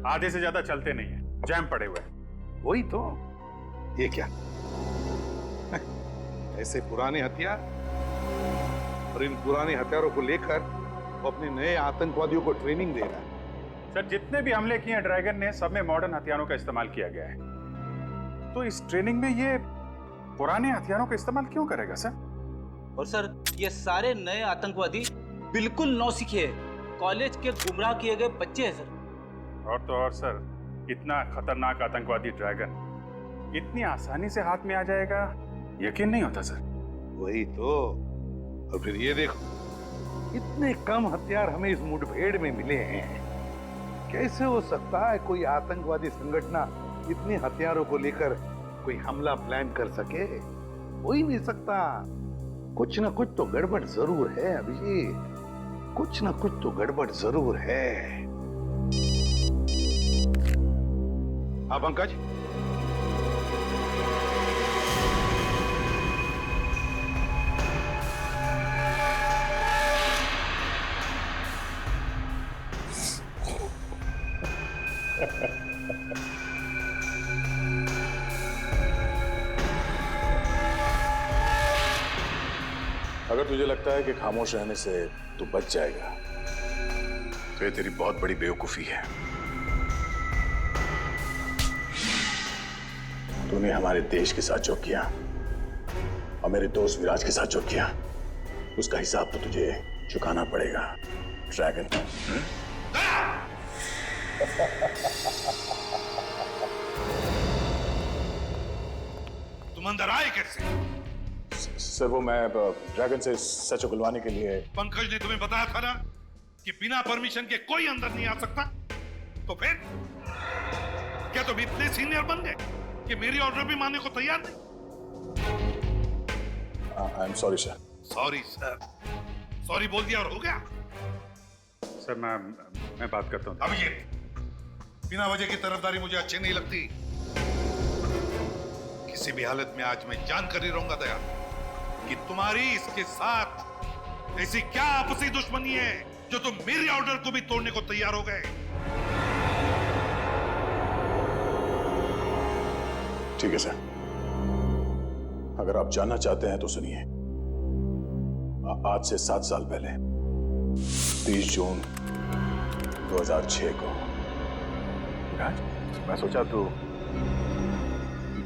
आधे से ज्यादा चलते नहीं है, जैम पड़े हुए हैं। वही तो। ये क्या ऐसे पुराने हथियार, और इन पुराने हथियारों को लेकर वो अपने नए आतंकवादियों को ट्रेनिंग दे रहा है। सर, जितने भी हमले किए हैं ड्रैगन ने, सब में मॉडर्न हथियारों का इस्तेमाल किया गया है। तो इस ट्रेनिंग में ये पुराने हथियारों का इस्तेमाल क्यों करेगा सर? और सर, ये सारे नए आतंकवादी बिल्कुल नौसिखे हैं, कॉलेज के गुमराह किए गए बच्चे हैं सर। और तो और सर, इतना खतरनाक आतंकवादी ड्रैगन इतनी आसानी से हाथ में आ जाएगा, यकीन नहीं होता सर। वही तो। और फिर ये देखो, इतने कम हथियार हमें इस मुठभेड़ में मिले हैं। कैसे हो सकता है कोई आतंकवादी संगठन इतने हथियारों को लेकर कोई हमला प्लान कर सके? हो ही नहीं सकता। कुछ ना कुछ तो गड़बड़ जरूर है अभिजीत, कुछ ना कुछ तो गड़बड़ जरूर है। हाँ पंकज, अगर तुझे लगता है कि खामोश रहने से तू बच जाएगा तो ये तेरी बहुत बड़ी बेवकूफी है। तूने हमारे देश के साथ जो किया और मेरे दोस्त विराज के साथ जो किया, उसका हिसाब तो तुझे चुकाना पड़ेगा ड्रैगन। तुम अंदर आए कैसे? सर, वो मैं ड्रैगन से सच उगलवाने के लिए। पंकज ने तुम्हें बताया था ना कि बिना परमिशन के कोई अंदर नहीं आ सकता। तो फिर क्या तुम इतने सीनियर बन गए कि मेरी ऑर्डर भी मानने को तैयार नहीं? I am sorry sir. Sorry sir, sorry बोल दिया और हो गया? सर मैं बात करता हूँ। अब ये बिना वजह की तरफदारी मुझे अच्छी नहीं लगती। किसी भी हालत में आज मैं जानकर ही रहूंगा दया कि तुम्हारी इसके साथ ऐसी क्या आपसी दुश्मनी है जो तुम मेरी ऑर्डर को भी तोड़ने को तैयार हो गए। ठीक है सर, अगर आप जानना चाहते हैं तो सुनिए। आज से 7 साल पहले 30 जून 2006 को विराज, मैं सोचा तू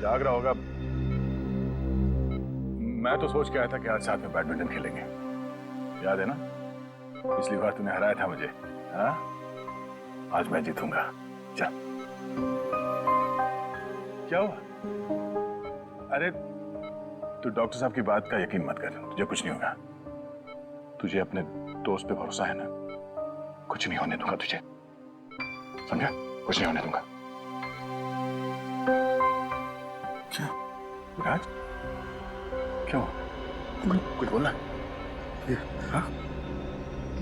जाग रहा होगा। मैं तो सोच के आया था कि आज साथ में बैडमिंटन खेलेंगे, याद है ना? पिछली बार तूने हराया था मुझे। हाँ, आज मैं जीतूंगा। चल। क्या हुआ? अरे तू डॉक्टर साहब की बात का यकीन मत कर, तुझे कुछ नहीं होगा। तुझे अपने दोस्त पे भरोसा है ना? कुछ नहीं होने दूंगा तुझे, समझा? कुछ नहीं होने दूंगा। क्या विराज, क्यों? कुछ बोलना? हाँ?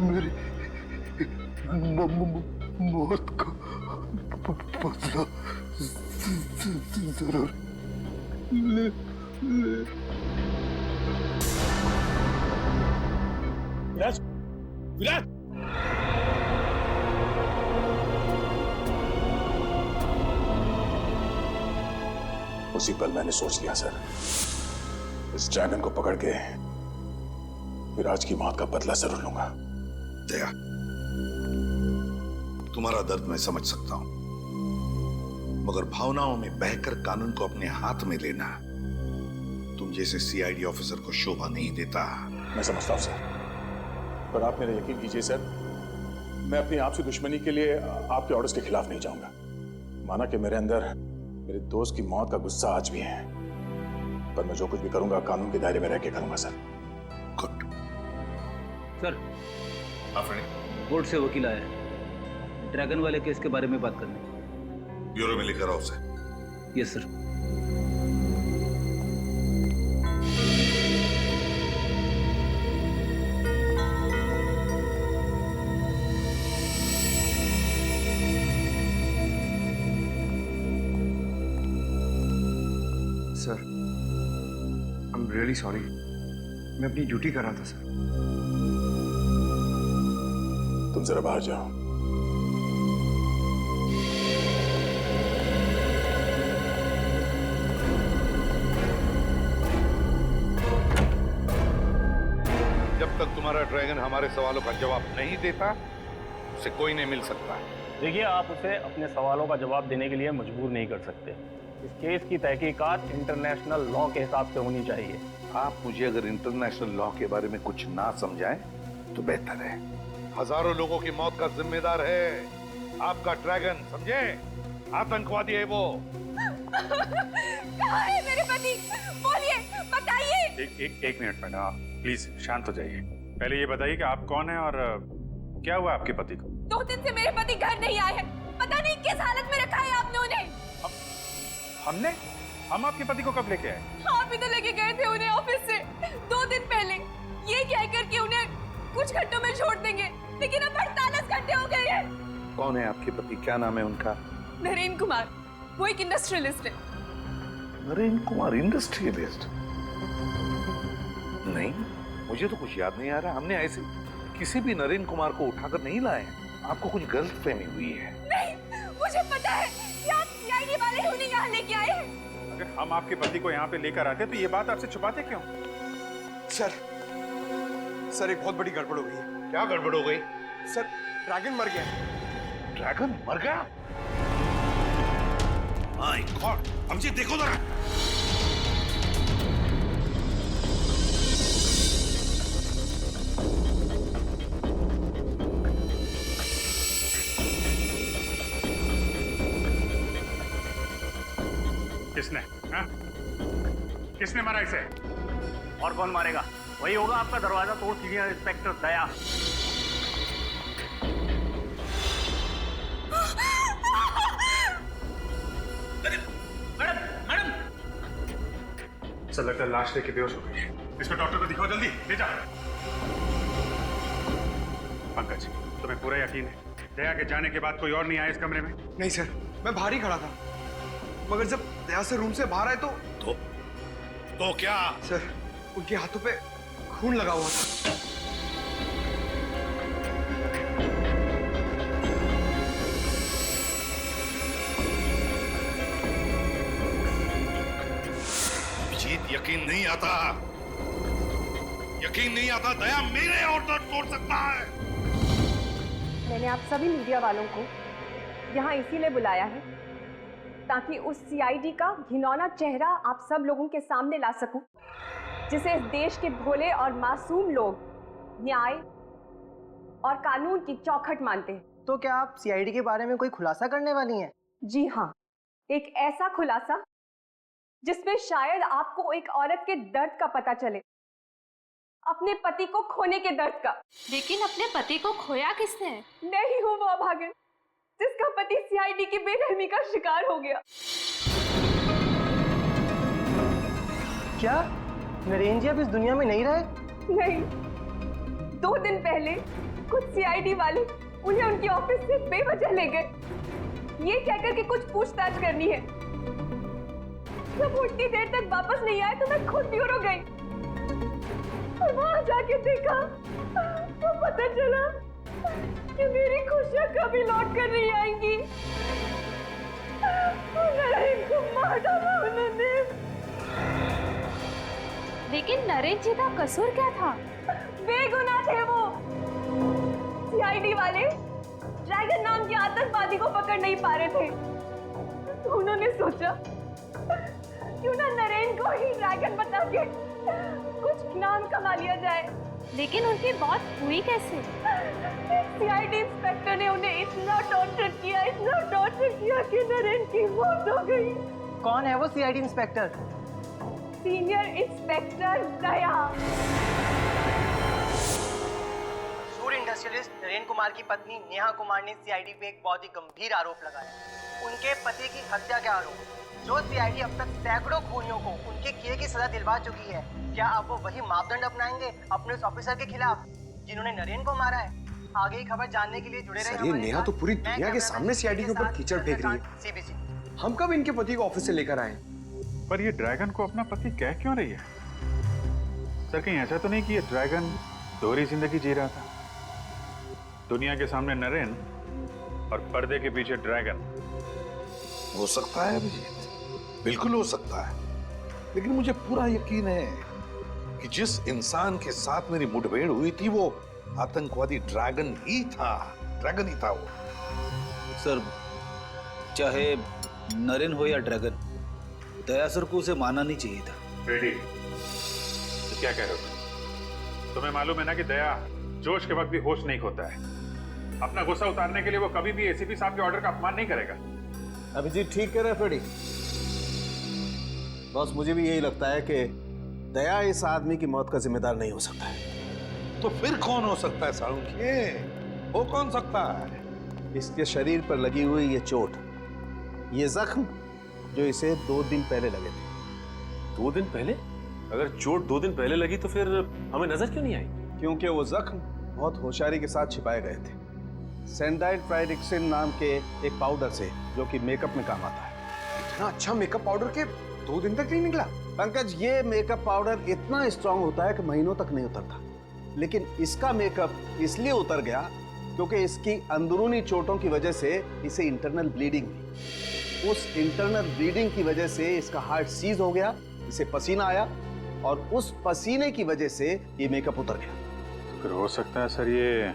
मेरी मौत का बदला जरूर ले। विराज, विराज! उसी पल मैंने सोच लिया सर, इस ड्रैगन को पकड़ के विराज की मौत का बदला जरूर लूंगा। दया, तुम्हारा दर्द मैं समझ सकता हूं, मगर भावनाओं में बहकर कानून को अपने हाथ में लेना तुम जैसे सीआईडी ऑफिसर को शोभा नहीं देता। मैं समझता हूं सर, पर आप मेरा यकीन कीजिए सर, मैं अपनी आपसे दुश्मनी के लिए आपके ऑर्डर्स के खिलाफ नहीं जाऊंगा। माना कि मेरे अंदर मेरे दोस्त की मौत का गुस्सा आज भी है, पर मैं जो कुछ भी करूंगा कानून के दायरे में रह के करूंगा सर। गुड सर, कोर्ट से वकील आया है, ड्रैगन वाले केस के बारे में बात करने। ब्यूरो में लेकर आओ उसे। Yes sir. Sir, I am really sorry, मैं अपनी ड्यूटी कर रहा था सर। तुम जरा बाहर जाओ। तुम्हारा ड्रैगन हमारे सवालों का जवाब नहीं देता, उसे कोई नहीं मिल सकता। देखिए, आप उसे अपने सवालों का जवाब देने के लिए मजबूर नहीं कर सकते। इस केस की तहकीकात इंटरनेशनल लॉ के हिसाब से होनी चाहिए। आप मुझे अगर इंटरनेशनल लॉ के बारे में कुछ ना समझाएं तो बेहतर है। हजारों लोगों की मौत का जिम्मेदार है आपका ड्रैगन, समझे? आतंकवादी है वो। कहाँ है मेरे पति? बोलिए, बताइए। एक मिनट मैडम, आप प्लीज शांत हो जाइए। पहले ये बताइए कि आप कौन हैं और क्या हुआ आपके पति को? 2 दिन से मेरे पति घर नहीं आए हैं। पता नहीं किस हालत में रखा है आपने उन्हें। हम आपके पति को कब लेके आए? आप ही तो लेके गए थे उन्हें ऑफिस से 2 दिन पहले, ये कहकर कि उन्हें कुछ घंटों में छोड़ देंगे, लेकिन अब 48 घंटे हो गए हैं। कौन है आपके पति? क्या नाम है उनका? नरेन कुमार, वो एक इंडस्ट्रियलिस्ट है। नरेन कुमार इंडस्ट्रियलिस्ट? नहीं, मुझे तो कुछ याद नहीं आ रहा। हमने ऐसे किसी भी नरेन कुमार को उठाकर नहीं लाए। आपको कुछ गलतफहमी हुई है। नहीं, मुझे पता है कि आप सीआईडी वाले उन्हें यहाँ लेके आए हैं। अगर हम आपके पति को यहाँ पे लेकर आते तो ये बात आपसे छुपाते क्यों? सर एक बहुत बड़ी गड़बड़ हो गई है। क्या गड़बड़ हो गई? सर, ड्रैगन मर गया। ड्रैगन मर गया? माय गॉड, अभिजीत देखो जरा। किसने? हाँ? किसने मारा इसे? और कौन मारेगा? वही होगा आपका दरवाजा तोड़ सीनियर इंस्पेक्टर दया। मैडम, ऐसा लगता है लाश लेके बेहोश हो गई है। इसको डॉक्टर को दिखाओ, जल्दी ले जाओ। पंकज, तुम्हें पूरा यकीन है दया के जाने के बाद कोई और नहीं आया इस कमरे में? नहीं सर, मैं बाहर ही खड़ा था, मगर जब दया से रूम से बाहर आए तो क्या? सर, उनके हाथों पे खून लगा हुआ था। अभिजीत, यकीन नहीं आता, यकीन नहीं आता दया मेरे ऑर्डर तोड़ सकता है। मैंने आप सभी मीडिया वालों को यहाँ इसीलिए बुलाया है ताकि उस सीआईडी का घिनौना चेहरा आप सब लोगों के सामने ला सकूं, जिसे इस देश के भोले और मासूम लोग न्याय और कानून की चौखट मानते हैं। तो क्या आप सीआईडी के बारे में कोई खुलासा करने वाली हैं? जी हाँ, एक ऐसा खुलासा जिसमें शायद आपको एक औरत के दर्द का पता चले, अपने पति को खोने के दर्द का। लेकिन अपने पति को खोया किसने? नहीं हूँ वो अभागन जिसका पति सीआईडी की बेरहमी का शिकार हो गया। क्या नरेन जी अब इस दुनिया में नहीं रहे? नहीं, 2 दिन पहले कुछ सीआईडी वाले उन्हें उनके ऑफिस से बेवजह ले गए, ये कहकर कि कुछ पूछताछ करनी है। जब वो इतनी देर तक वापस नहीं आए तो मैं खुद ब्यूरो गई और वहां जाके देखा तो पता चला कि मेरी खुशियां कभी लौट कर नहीं आएंगी। नरेन को मार डाला उन्होंने। लेकिन नरेन जी का कसूर क्या था? बेगुनाह थे वो। सीआईडी वाले ड्रैगन नाम के आतंकवादी को पकड़ नहीं पा रहे थे, तो उन्होंने सोचा क्यों ना नरेन को ही ड्रैगन बता के कुछ नाम कमा लिया जाए। लेकिन उनकी मौत हुई कैसे? सीआईडी इंस्पेक्टर ने उन्हें इतना टॉर्चर किया कि नरेन की मौत हो गई। कौन है वो सीआईडी इंस्पेक्टर? सीनियर इंस्पेक्टर दया। मशहूर इंडस्ट्रियलिस्ट नरेन कुमार की पत्नी नेहा कुमार ने सीआईडी पे एक बहुत ही गंभीर आरोप लगाया। उनके पति की हत्या का आरोप, जो सीआईडी अब तक सैकड़ों खूनियों को उनके किए की सजा दिलवा चुकी है। क्या अब वो वही मापदंड अपनाएंगे अपने उस ऑफिसर के खिलाफ जिन्होंने नरेन को मारा है? आगे की खबर जानने के लिए जुड़े रहिए। सर, ये नेहा तो पूरी दुनिया के सामने सीआईडी के ऊपर कीचड़ फेंक रही है। सीबीसी, हम कब इनके पति को ऑफिस से लेकर आए? पर ये ड्रैगन को अपना पति कह क्यों रही है? सर, कहीं ऐसा तो नहीं कि ये ड्रैगन दोहरी जिंदगी जी रहा था? दुनिया के सामने नरेन और पर्दे के पीछे ड्रैगन। हो सकता है अभिजीत, बिल्कुल हो सकता है, लेकिन मुझे पूरा यकीन है कि जिस इंसान के साथ मेरी मुठभेड़ हुई थी वो आतंकवादी ड्रैगन ही था वो। सर, चाहे नरेन हो या ड्रैगन, दया सर को उसे मानना नहीं चाहिए था। रेडी, तो क्या कह रहे हो? तुम्हें मालूम है ना कि दया जोश के वक्त भी होश नहीं खोता है। अपना गुस्सा उतारने के लिए वो कभी भी एसीपी साहब के ऑर्डर का अपमान नहीं करेगा। अभिजीत ठीक कह रहे हैं फ्रेडी। बॉस, मुझे भी यही लगता है कि दया इस आदमी की मौत का जिम्मेदार नहीं हो सकता है। तो फिर कौन हो सकता है साळुंखे? वो कौन सकता है? इसके शरीर पर लगी हुई ये चोट, ये जख्म जो इसे 2 दिन पहले लगे थे। 2 दिन पहले? अगर चोट 2 दिन पहले लगी तो फिर हमें नजर क्यों नहीं आई? क्योंकि वो जख्म बहुत होशियारी के साथ छिपाए गए थे सैंडाइड ट्राइडिक्सिन नाम के एक पाउडर से, जो कि मेकअप में काम आता है। इतना अच्छा मेकअप पाउडर के 2 दिन तक नहीं निकला? पंकज, ये मेकअप पाउडर इतना स्ट्रांग होता है कि महीनों तक नहीं उतरता, लेकिन इसका मेकअप इसलिए उतर गया क्योंकि इसकी अंदरूनी चोटों की वजह से इसे इंटरनल ब्लीडिंग हुई। उस इंटरनल ब्लीडिंग की वजह से इसका हार्ट सीज हो गया, इसे पसीना आया और उस पसीने की वजह से ये मेकअप उतर गया। तो फिर हो सकता है सर ये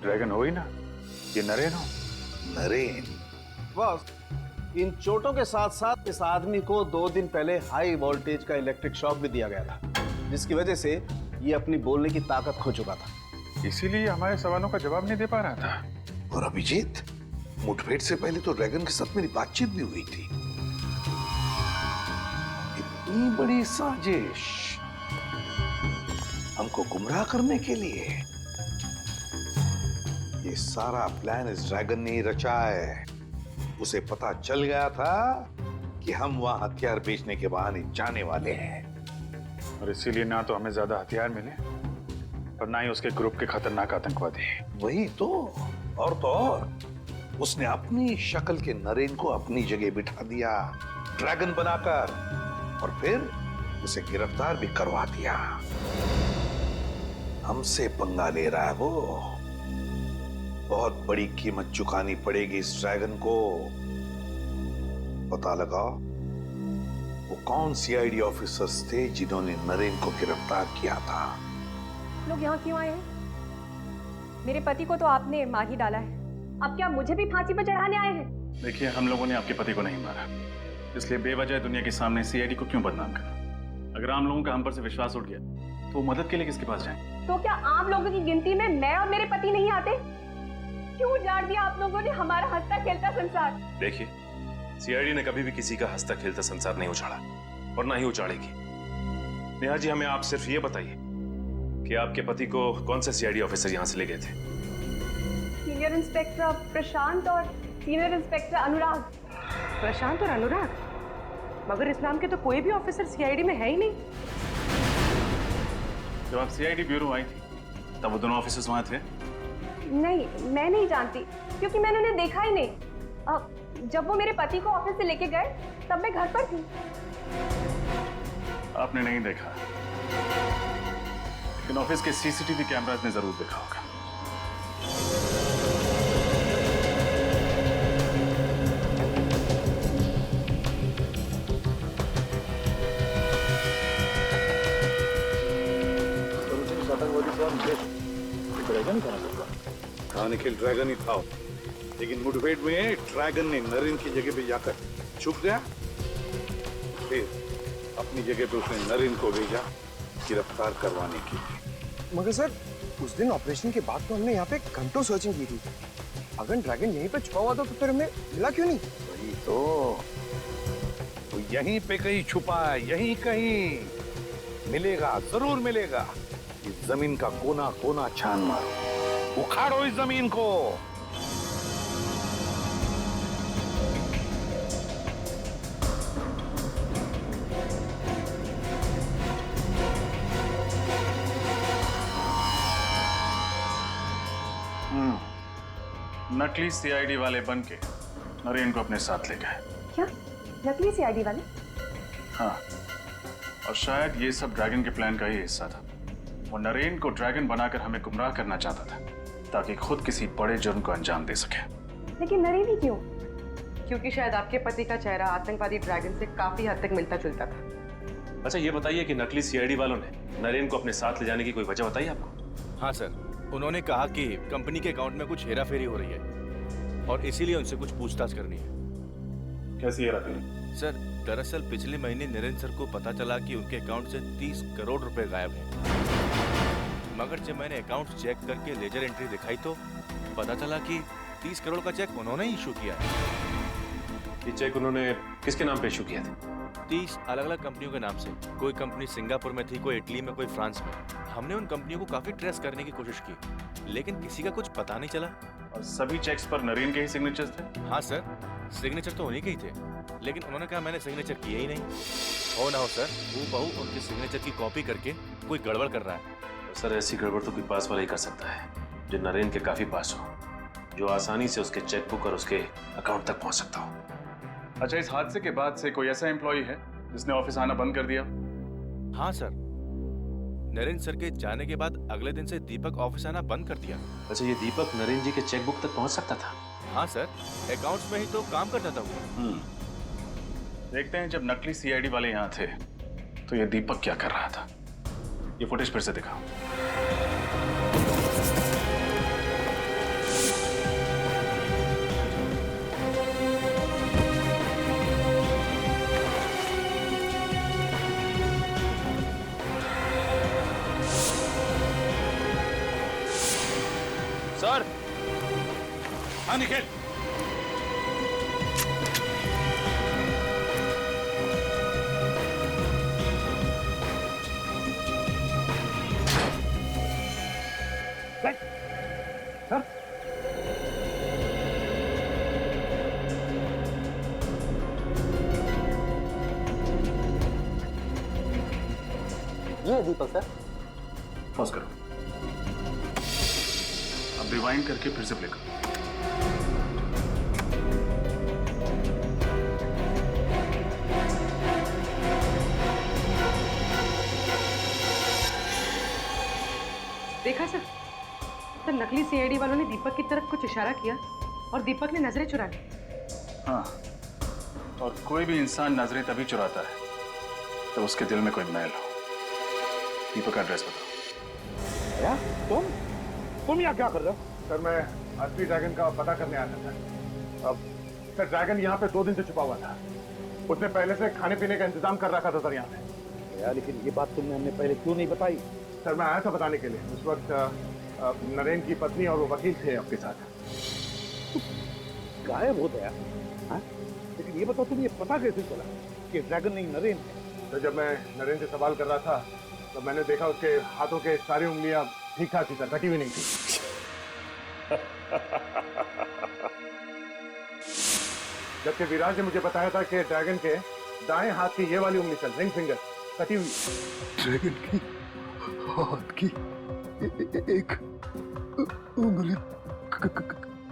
ड्रैगन हो ही ना, ये नरेन हो। नरेन? बस, इन चोटों के साथ साथ इस आदमी को 2 दिन पहले हाई वोल्टेज का इलेक्ट्रिक शॉक भी दिया गया था, जिसकी वजह से ये अपनी बोलने की ताकत खो चुका था। इसीलिए हमारे सवालों का जवाब नहीं दे पा रहा था। और अभिजीत, मुठभेड़ से पहले तो ड्रैगन के साथ मेरी बातचीत भी हुई थी। इतनी बड़ी साजिश हमको गुमराह करने के लिए, ये सारा प्लान इस ड्रैगन ने ही रचा है। उसे पता चल गया था कि हम वहां हथियार बेचने के बहाने जाने वाले हैं, और इसीलिए ना तो हमें ज्यादा हथियार मिले और ना ही उसके ग्रुप के खतरनाक आतंकवादी। वही तो, और उसने अपनी शक्ल के नरेन को अपनी जगह बिठा दिया ड्रैगन बनाकर, और फिर उसे गिरफ्तार भी करवा दिया। हमसे पंगा ले रहा है वो। बहुत बड़ी कीमत चुकानी पड़ेगी इस ड्रैगन को। पता लगाओ वो कौन सीआईडी ऑफिसर्स थे जिन्होंने नरेन को गिरफ्तार किया था। लोग यहाँ क्यों आए हैं? मेरे पति को तो आपने मार ही डाला है, अब क्या मुझे भी फांसी पर चढ़ाने आए हैं? देखिए, हम लोगों ने आपके पति को नहीं मारा, इसलिए बेवजह दुनिया के सामने सीआईडी को क्यों बदनाम करना? अगर आम लोगों का हम पर से विश्वास उठ गया तो वो मदद के लिए किसके पास जाएं? तो क्या आम लोगों की गिनती में मैं और मेरे पति नहीं आते? क्यों उजाड़ दिया आप लोगों ने हमारा हंसता खेलता संसार? देखिए, सीआईडी ने कभी भी किसी का हंसता खेलता संसार नहीं उछाला और ना ही उछाड़ेगी। नेहा जी, हमें आप सिर्फ ये बताइए कि आपके पति को कौन से सीआईडी ऑफिसर यहाँ से ले गए थे? सीनियर इंस्पेक्टर प्रशांत और सीनियर इंस्पेक्टर अनुराग। प्रशांत और अनुराग? मगर इस नाम के तो कोई भी ऑफिसर सीआईडी में है ही नहीं। जब आप सीआईडी ब्यूरो आई थी तब वो दोनों ऑफिसर्स वहां थे? नहीं, मैं नहीं जानती, क्योंकि मैंने उन्हें देखा ही नहीं। जब वो मेरे पति को ऑफिस से लेके गए तब मैं घर पर थी। आपने नहीं देखा, लेकिन ऑफिस के सीसीटीवी कैमरास ने जरूर देखा होगा। हाँ निखिल, ड्रैगन ही था, लेकिन मुठभेड़ में ड्रैगन ने नरेन की जगह पे जाकर छुप गया। फिर अपनी जगह पे उसने नरेन को भेजा गिरफ्तार करवाने के लिए। मगर सर, उस दिन ऑपरेशन के बाद तो हमने यहाँ पे घंटों सर्चिंग की थी। अगर ड्रैगन यहीं पे छुपा हुआ था तो फिर हमें मिला क्यों नहीं? वही तो यहीं पे कहीं छुपा है, यहीं कहीं मिलेगा, जरूर मिलेगा। इस जमीन का कोना कोना छान मारो, उखाड़ो इस जमीन को। नकली सीआईडी वाले बन के नरेन को अपने साथ ले गए। क्या? नकली सीआईडी वाले? हाँ, और शायद ये सब ड्रैगन के प्लान का ही हिस्सा था। वो नरेन को ड्रैगन बनाकर हमें गुमराह करना चाहता था ताकि खुद किसी बड़े जुर्म को अंजाम दे सके। लेकिन नरेन ही क्यों? क्योंकि शायद आपके पति का चेहरा आतंकवादी ड्रैगन से काफी हद तक मिलता जुलता था। अच्छा ये बताइए कि नकली सीआईडी वालों ने नरेन को अपने साथ ले जाने की कोई वजह बताई आपको? हाँ सर, उन्होंने कहा कि कंपनी के अकाउंट में कुछ हेराफेरी हो रही है और इसीलिए उनसे कुछ पूछताछ करनी है। कैसी हेराफेरी? सर दरअसल पिछले महीने नरेन सर को पता चला कि उनके अकाउंट से 30 करोड़ रुपए गायब हैं। मगर जब मैंने अकाउंट चेक करके लेजर एंट्री दिखाई तो पता चला कि 30 करोड़ का चेक उन्होंने ही इशू किया है। ये चेक उन्होंने किसके नाम पे इशू किया था? 30 अलग अलग कंपनियों के नाम से। कोई कंपनी सिंगापुर में थी, कोई इटली में, कोई फ्रांस में। हमने उन कंपनियों को काफी ट्रेस करने की कोशिश की, लेकिन किसी का कुछ पता नहीं चला। और सभी चेक्स पर नरेन के ही सिग्नेचर्स थे? हाँ सर, सिग्नेचर तो उन्हीं के ही थे, लेकिन उन्होंने कहा मैंने सिग्नेचर किया ही नहीं। हो ना हो सर, हूबहू उनके सिग्नेचर की कॉपी करके कोई गड़बड़ कर रहा है। सर ऐसी गड़बड़ तो कोई पास वाला ही कर सकता है जो नरेन के काफी पास हो, जो आसानी से उसके चेकबुक और उसके अकाउंट तक पहुंच सकता हो। अच्छा, इस हादसे के बाद से कोई ऐसा एम्प्लॉय है जिसने ऑफिस आना बंद कर दिया? हाँ सर, नरेन सर के जाने के बाद अगले दिन से दीपक ऑफिस आना बंद कर दिया। अच्छा, ये दीपक नरेन जी के चेकबुक तक पहुंच सकता था? हाँ सर, अकाउंट्स में ही तो काम करता था वो। देखते हैं जब नकली सीआईडी वाले यहाँ थे तो ये दीपक क्या कर रहा था। ये फुटेज फिर से दिखाओ। सर, हाँ निखिल, ये दीपक सर। पॉज करो, अब रिवाइंड करके फिर से प्ले करो। देखा सर, तो नकली सीआईडी वालों ने दीपक की तरफ कुछ इशारा किया और दीपक ने नजरें चुरा ली। हाँ, और कोई भी इंसान नजरें तभी चुराता है जब उसके दिल में कोई मैल हो। दीपक का एड्रेस बताओ। क्या? तुम यहाँ क्या कर रहे हो? सर मैं असली ड्रैगन का पता करने आया था सर। अब सर ड्रैगन यहाँ पे 2 दिन से छुपा हुआ था। उसने पहले से खाने पीने का इंतजाम कर रखा था सर यहाँ पे। यार लेकिन ये बात तुमने हमें पहले क्यों नहीं बताई? सर मैं आया था बताने के लिए। उस वक्त नरेन की पत्नी और वो वकील थे आपके साथ। गायब हो गया? हाँ? लेकिन ये बताओ तुम ये पता कैसे चला कि ड्रैगन नहीं नरेन? तो जब मैं नरेन से सवाल कर रहा था तो मैंने देखा उसके हाथों के सारी उंगलियां ठीक ठाक थी सर, कटी हुई नहीं थी। जबकि विराज ने मुझे बताया था कि ड्रैगन के दाएं हाथ की ये वाली उंगली सर, रिंग फिंगर, कटी हुई। ड्रैगन की हाथ की एक उंगली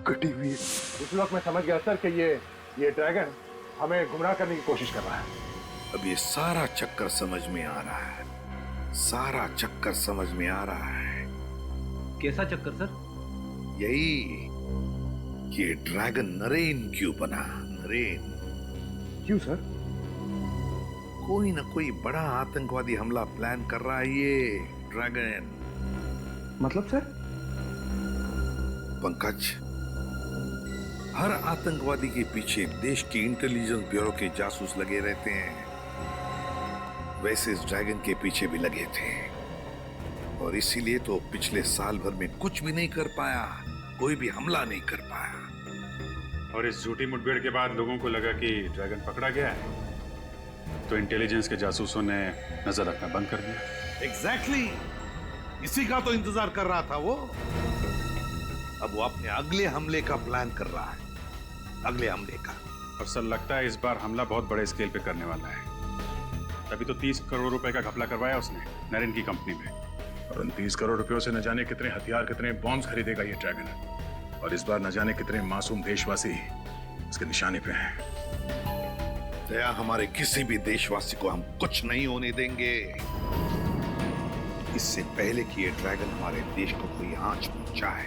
कटी हुई है। उस वक्त मैं समझ गया सर कि ये ड्रैगन हमें गुमराह करने की कोशिश कर रहा है। अब ये सारा चक्कर समझ में आ रहा है, सारा चक्कर समझ में आ रहा है। कैसा चक्कर सर? यही कि ड्रैगन नरेन क्यों बना? नरेन क्यों सर? कोई ना कोई बड़ा आतंकवादी हमला प्लान कर रहा है ये ड्रैगन। मतलब सर? पंकज, हर आतंकवादी के पीछे देश के इंटेलिजेंस ब्यूरो के जासूस लगे रहते हैं। वैसे इस ड्रैगन के पीछे भी लगे थे और इसीलिए तो पिछले साल भर में कुछ भी नहीं कर पाया, कोई भी हमला नहीं कर पाया। और इस झूठी मुठभेड़ के बाद लोगों को लगा कि ड्रैगन पकड़ा गया है, तो इंटेलिजेंस के जासूसों ने नजर रखना बंद कर दिया। एग्जैक्टली, इसी का तो इंतजार कर रहा था वो। अब वो अपने अगले हमले का प्लान कर रहा है, अगले हमले का। और सर लगता है इस बार हमला बहुत बड़े स्केल पे करने वाला है। तभी तो 30 करोड़ रुपए का घपला करवाया उसने नरेन की कंपनी में। और उन 30 करोड़ रुपयों से न जाने कितने हथियार, कितने बॉम्ब्स खरीदेगा ये ड्रैगन। और इस बार न जाने कितने मासूम देशवासी उसके निशाने पे हैं। दया, हमारे किसी भी देशवासी को हम कुछ नहीं होने देंगे। इससे पहले कि ये ड्रैगन हमारे देश को कोई आंच पहुंचाए,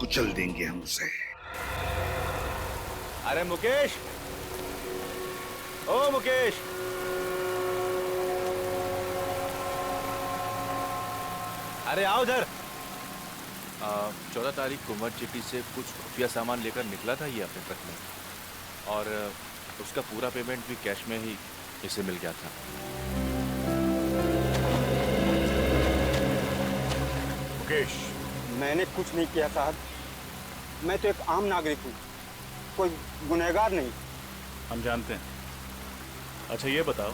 कुचल देंगे हम उसे। अरे मुकेश, ओ मुकेश, अरे आओ उधर। 14 तारीख को मर्ज सिटी से कुछ खुफिया सामान लेकर निकला था ये अपने ट्रक में, और उसका पूरा पेमेंट भी कैश में ही इसे मिल गया था। मुकेश, मैंने कुछ नहीं किया साहब। मैं तो एक आम नागरिक हूँ, कोई गुनहगार नहीं। हम जानते हैं। अच्छा ये बताओ,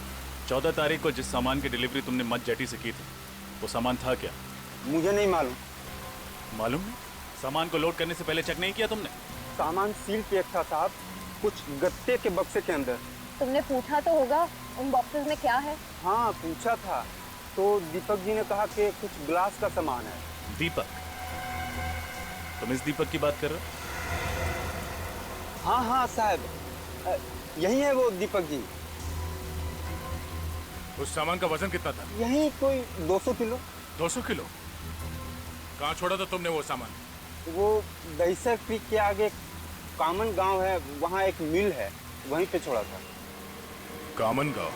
14 तारीख को जिस सामान की डिलीवरी तुमने मत जेटी से की थी, वो सामान था क्या? मुझे नहीं मालूम। मालूम नहीं? सामान को लोड करने से पहले चेक नहीं किया तुमने? सामान सील पैक था साहब, कुछ गत्ते के बक्से के अंदर। तुमने पूछा तो होगा उन बॉक्सेस में क्या है? हाँ पूछा था, तो दीपक जी ने कहा कि कुछ ग्लास का सामान है। दीपक? तुम इस दीपक की बात कर रहे हो? हाँ हाँ साहब, यही है वो दीपक जी। उस सामान का वजन कितना था? यही कोई 200 किलो। 200 किलो? कहाँ छोड़ा था तुमने वो सामान? वो दहीसर क्रीक के आगे कामन गांव है, वहाँ एक मिल है, वहीं पे छोड़ा था। कामन गांव?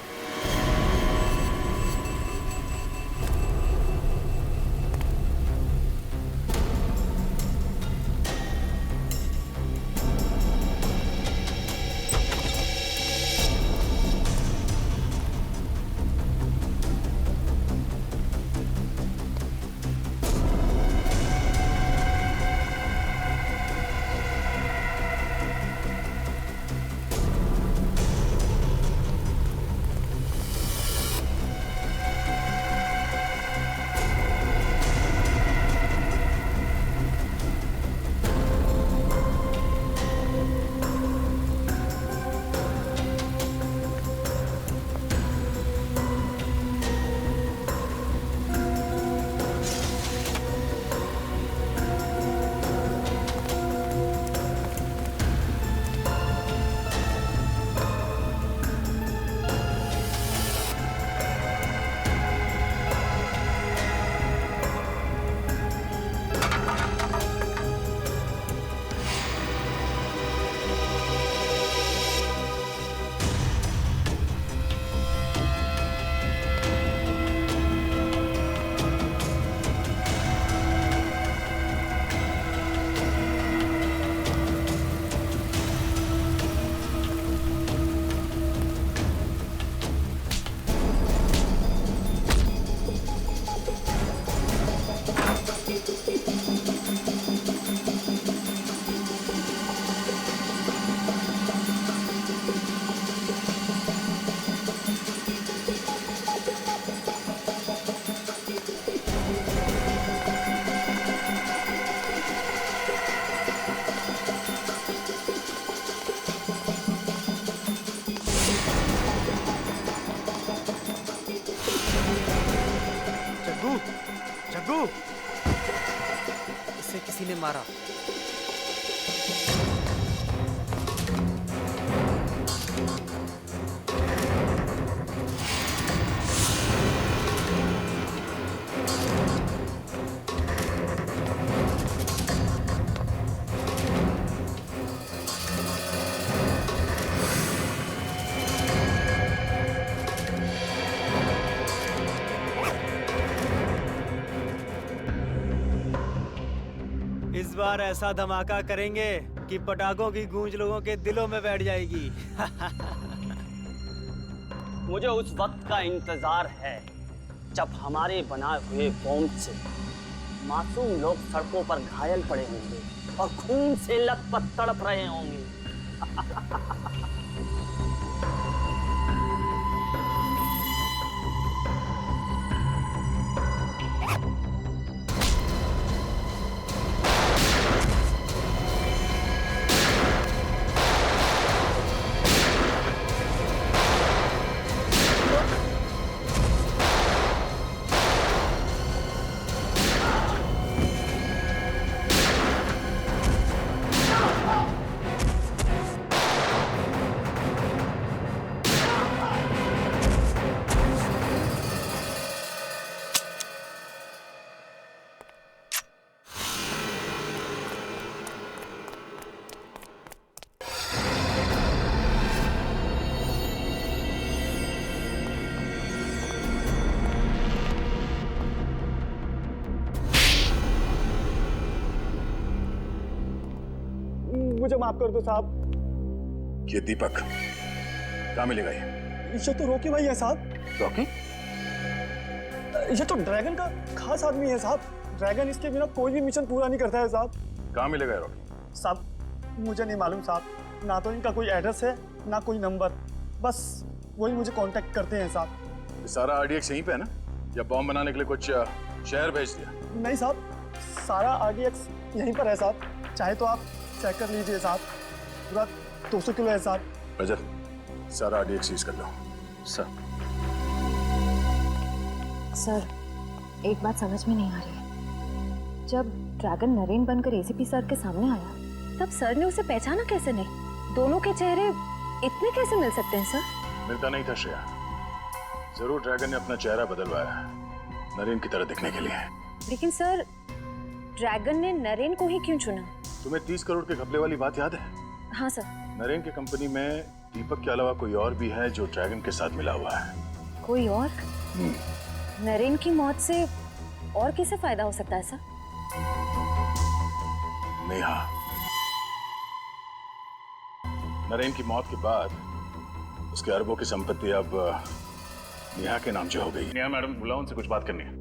जग्गू, इसे किसी ने मारा। इस बार ऐसा धमाका करेंगे कि पटाखों की गूंज लोगों के दिलों में बैठ जाएगी। मुझे उस वक्त का इंतजार है जब हमारे बनाए हुए बॉम्ब से मासूम लोग सड़कों पर घायल पड़े होंगे और खून से लथपथ तड़प रहे होंगे। मुझे माफ कर दो साहब। ये दीपक कहाँ मिलेगा ये तो रॉकी भाई है साहब। रॉकी? ये तो ड्रैगन का खास आदमी है साहब। ड्रैगन इसके बिना कोई भी मिशन पूरा नहीं करता है साहब। कहाँ मिलेगा रॉकी? साहब मुझे नहीं मालूम साहब, ना तो इनका कोई एड्रेस है ना कोई नंबर, बस वही मुझे कांटेक्ट करते हैं साहब। ये सारा आरडीएक्स यहीं पे है ना, या बॉम्ब बनाने के लिए कुछ शहर भेज दिया? नहीं साहब, सारा आरडीएक्स यहीं पर है साहब, चाहे तो आप चेक कर लीजिए साहब। पूरा 200 किलो है साहब। रजत, सारा आरडीएक्स सीज कर लो। सर सर, एक बात समझ में नहीं आ रही है। जब ड्रैगन नरेन बनकर एसीपी सर के सामने आया तब सर ने उसे पहचाना कैसे नहीं? दोनों के चेहरे इतने कैसे मिल सकते हैं सर? मिलता नहीं था श्रेया, जरूर ड्रैगन ने अपना चेहरा बदलवाया नरेन की तरह दिखने के लिए। लेकिन सर, ड्रैगन ने नरेन को ही क्यों चुना? तुम्हें 30 करोड़ के घपले वाली बात याद है? हाँ सर। नरेन की कंपनी में दीपक के अलावा कोई और भी है जो ड्रैगन के साथ मिला हुआ है। कोई और? नरेन की मौत से और किसे फायदा हो सकता है सर? नेहा। नरेन की मौत के बाद उसके अरबों की संपत्ति अब नेहा के नाम से हो गई। नेहा मैडम बुलाओ, उनसे कुछ बात करनी है।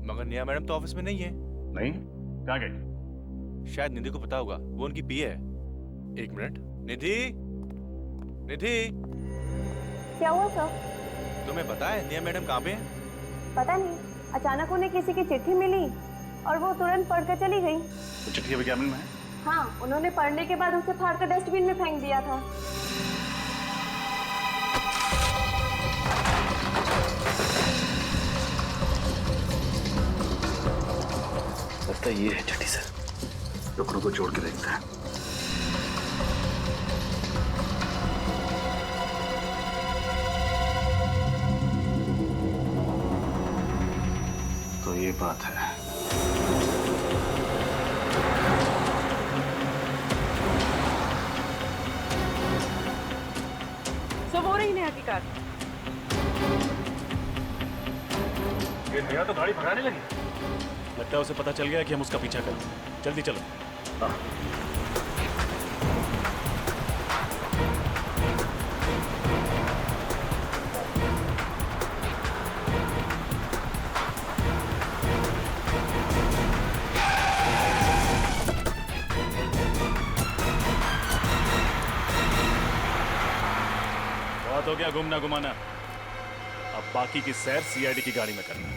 मगर नेहा मैडम तो ऑफिस में नहीं है। नहीं? कहाँ गई? शायद निधि को पता होगा, वो उनकी पीए है। एक मिनट। निधि, निधि, क्या हुआ सर? तुम्हें पता है नेहा मैडम कहाँ पे है? पता नहीं, अचानक उन्हें किसी की चिट्ठी मिली और वो तुरंत पढ़कर चली गई। तो चिट्ठी अभी कैबिन में है? हाँ, उन्होंने पढ़ने के बाद उसे फाड़कर डस्टबिन में फेंक दिया था। लगता है ये है चिट्ठी सर। टुकड़ों को जोड़ के देखता है। तो ये बात है। सब हो रही नेहा की कार। ये नेहा तो गाड़ी भगाने लगी। लगता है उसे पता चल गया कि हम उसका पीछा करें। जल्दी चलो। बहुत हो गया घूमना घुमाना, अब बाकी की सैर सीआईडी की गाड़ी में करना।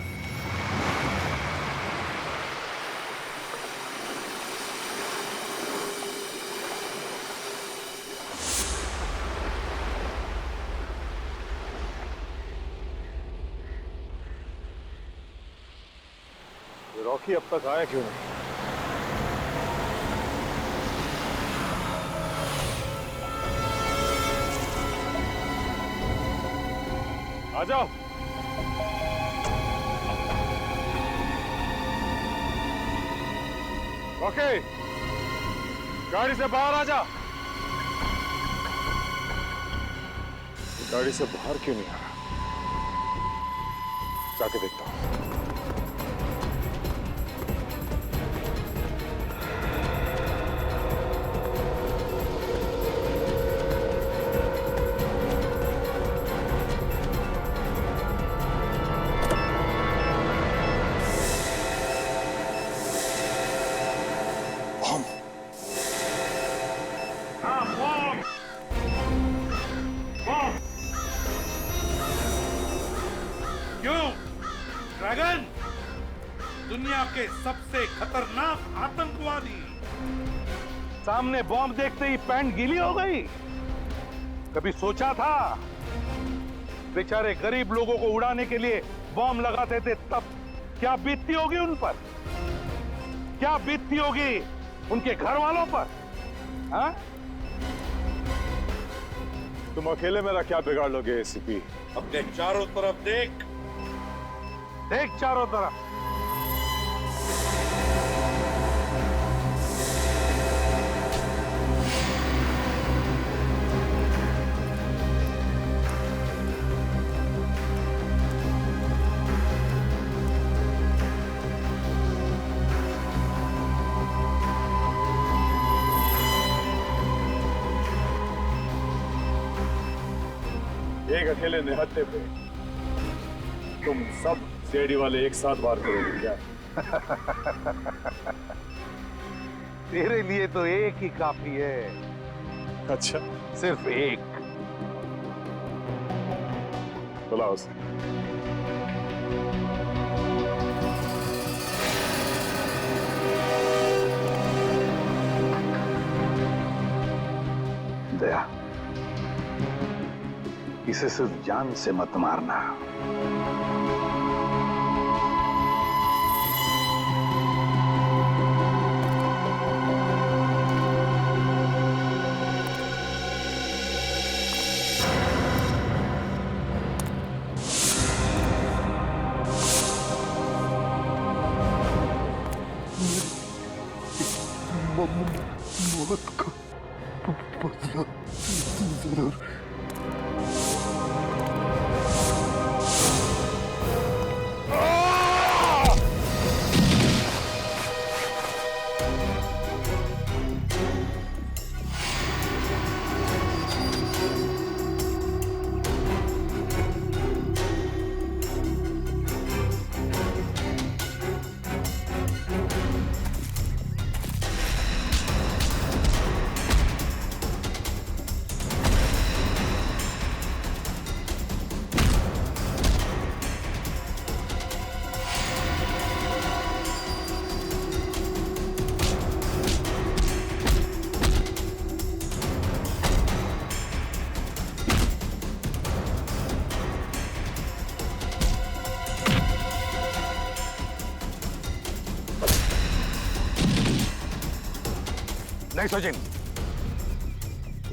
रॉकी अब तक आया क्यों नहीं? आ जाओ। ओके, गाड़ी से बाहर आ जा। गाड़ी से बाहर क्यों नहीं आ रहा? जाके देखता हूं। ड्रैगन, दुनिया के सबसे खतरनाक आतंकवादी। सामने बॉम्ब देखते ही पैंट गीली हो गई। कभी सोचा था बेचारे गरीब लोगों को उड़ाने के लिए बॉम्ब लगाते थे तब क्या बीतती होगी उन पर? क्या बीतती होगी उनके घर वालों पर? हाँ? तुम अकेले मेरा क्या बिगाड़ लोगे एसीपी? अपने चारों तरफ देख, देख चारों तरफ। एक अकेले निहत्थे पे तुम सब सीआईडी वाले एक साथ वार करोगे क्या? तेरे लिए तो एक ही काफी है। अच्छा, सिर्फ एक। बुलाओ उसे। दया, इसे सिर्फ जान से मत मारना। मौत का बदला जरूर। नहीं सचिन,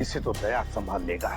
इसे तो दया संभाल लेगा।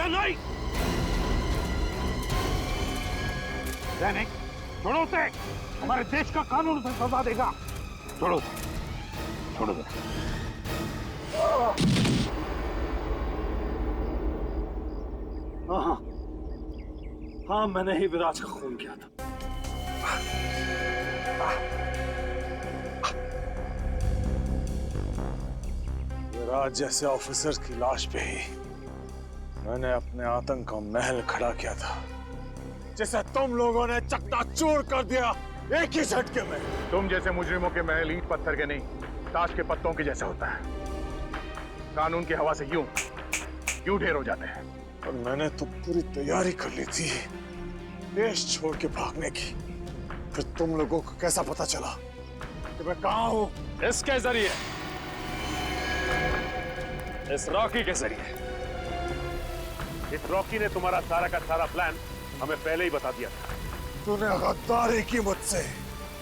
नहीं, सैनिक छोड़ो उसे, हमारे देश का कानून उसे सजा देगा। छोड़ो उसे, छोड़ो उसे। हाँ हाँ, मैंने ही विराज का खून किया था। विराज जैसे ऑफिसर की लाश पे ही मैंने अपने आतंक का महल खड़ा किया था, जिसे तुम लोगों ने चकनाचूर कर दिया एक ही झटके में। तुम जैसे मुजरिमों के महल ईंट पत्थर के नहीं, ताश के पत्तों के जैसे होता है। कानून की हवा से यूं ढेर हो जाते हैं। और मैंने तो पूरी तैयारी कर ली थी देश छोड़ के भागने की। फिर तुम लोगों को कैसा पता चला कि मैं कहां हूं? इसके जरिए, इस रॉकी के जरिए। इस रॉकी ने तुम्हारा सारा का सारा प्लान हमें पहले ही बता दिया था। तूने गद्दारी की मुझसे।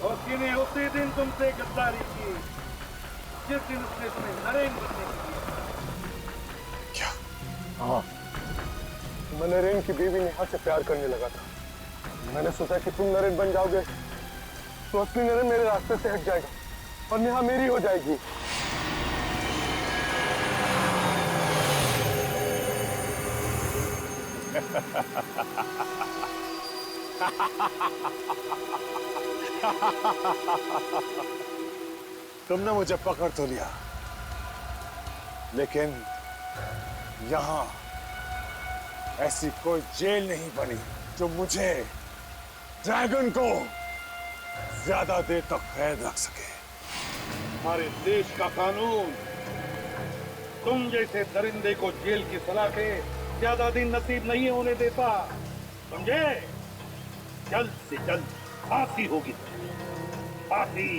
रॉकी ने उसी दिन तुमसे गद्दारी की जिस दिन उसने तुम्हें नरेन बनने की। क्या? हाँ, मैं नरेन की बीवी नेहा से प्यार करने लगा था। मैंने सोचा कि तुम नरेन बन जाओगे तो असली नरेन मेरे रास्ते से हट जाएगा और नेहा मेरी हो जाएगी। तुमने मुझे पकड़ तो लिया, लेकिन यहां ऐसी कोई जेल नहीं बनी जो मुझे, ड्रैगन को, ज्यादा देर तक कैद रख सके। हमारे देश का कानून तुम जैसे दरिंदे को जेल की सलाखें ज्यादा दिन नसीब नहीं होने देता, समझे? जल्द से जल्द फांसी होगी, फांसी।